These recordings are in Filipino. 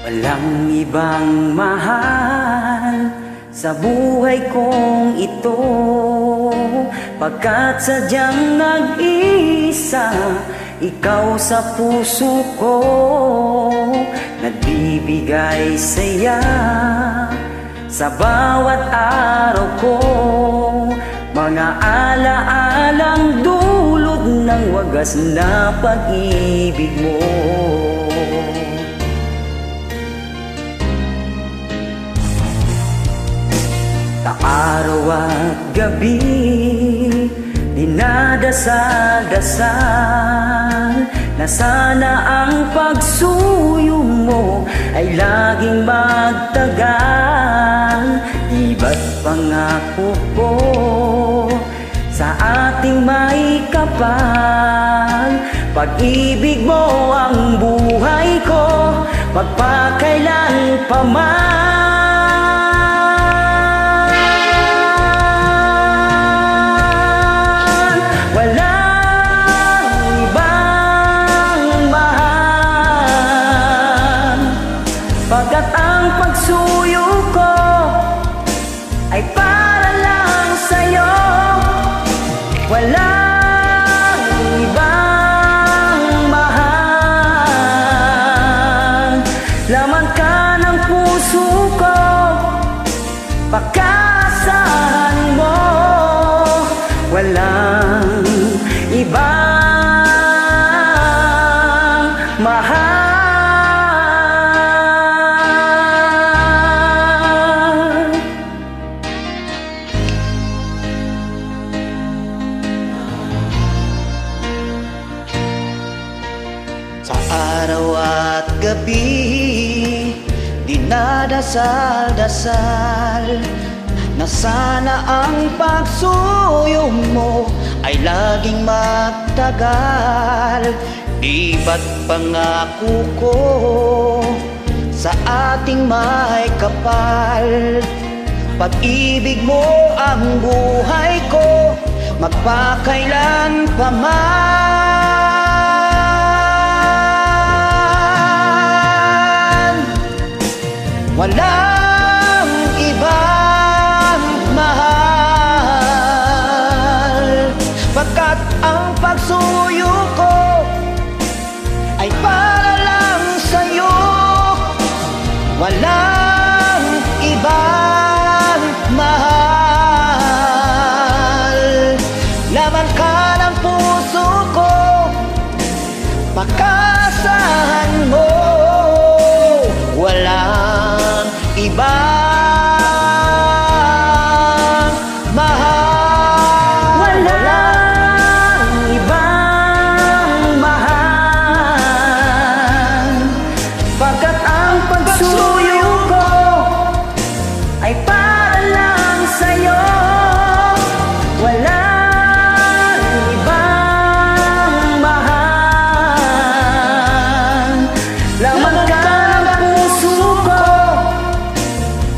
Walang ibang mahal sa buhay kong ito, pagkat sadyang nag-iisa ikaw sa puso ko, nagbibigay saya sa bawat araw ko, mga alaalang dulot ng wagas na pag-ibig mo. Araw at gabi, dinadasal-dasal na sana ang pagsuyo mo ay laging magtagal. Iba't pangako ko sa ating may kapal, pag-ibig mo ang buhay ko magpakailan pa man. Pagkat ang pagsuyo ko ay para lang sa'yo, walang ibang mahal. Laman ka ng puso ko, pagkaasahan mo, walang ibang mahal. Sa araw at gabi, dinadasal-dasal na sana ang pagsuyo mo ay laging magtagal. Di ba't pangako ko sa ating may kapal, pag-ibig mo ang buhay ko magpakailan pa man. Walang ibang mahal, pagkat ang pagsuyo ko ay para lang sa'yo, walang ibang mahal. Laman ka ng puso ko, pagkaasahan mo, walang ibang mahal. Walang ibang mahal, pagkat ang pagsuyo ko ay para lang sa'yo, walang ibang mahal. Laman ka ng puso ko,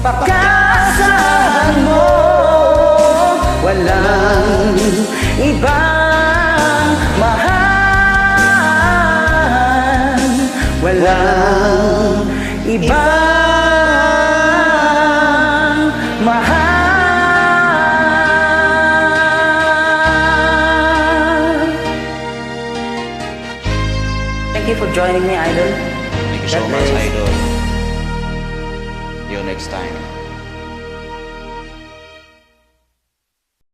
pagkaasahan mo, walang ibang mahal, walang ibang mahal. Thank you for joining me, Idol. Thank you so much, Idol. See you next time.